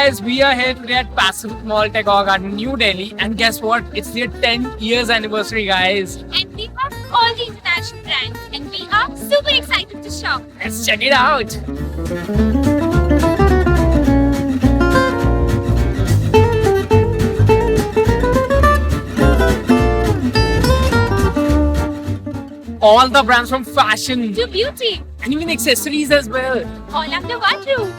guys, we are here today at Pacific Mall, Tagore Garden, New Delhi, and guess what? It's their 10 years anniversary, guys. And we have all the international brands, and we are super excited to shop. Let's check it out. All the brands from fashion To beauty, and even accessories as well. all under one roof.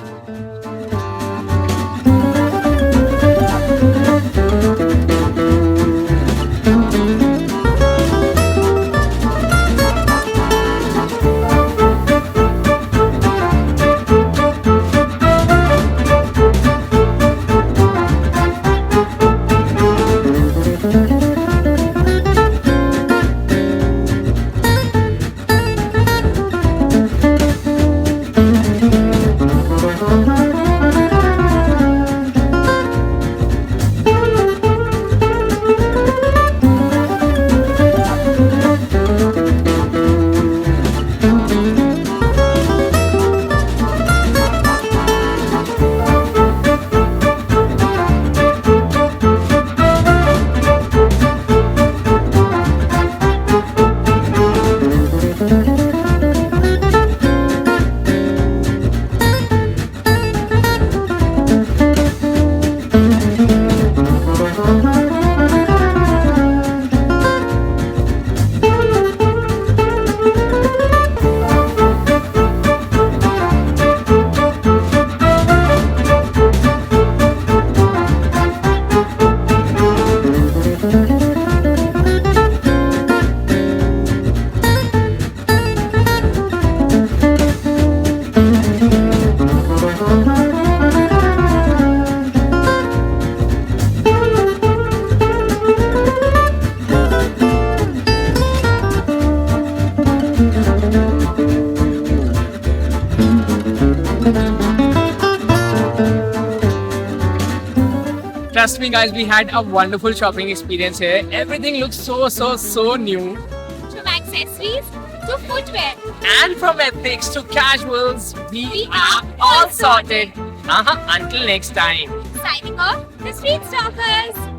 Trust me, guys, we had a wonderful shopping experience here. Everything looks so new. From accessories to footwear. And from ethics to casuals, we are all sorted. Until next time. Signing off, the Street Stalkers.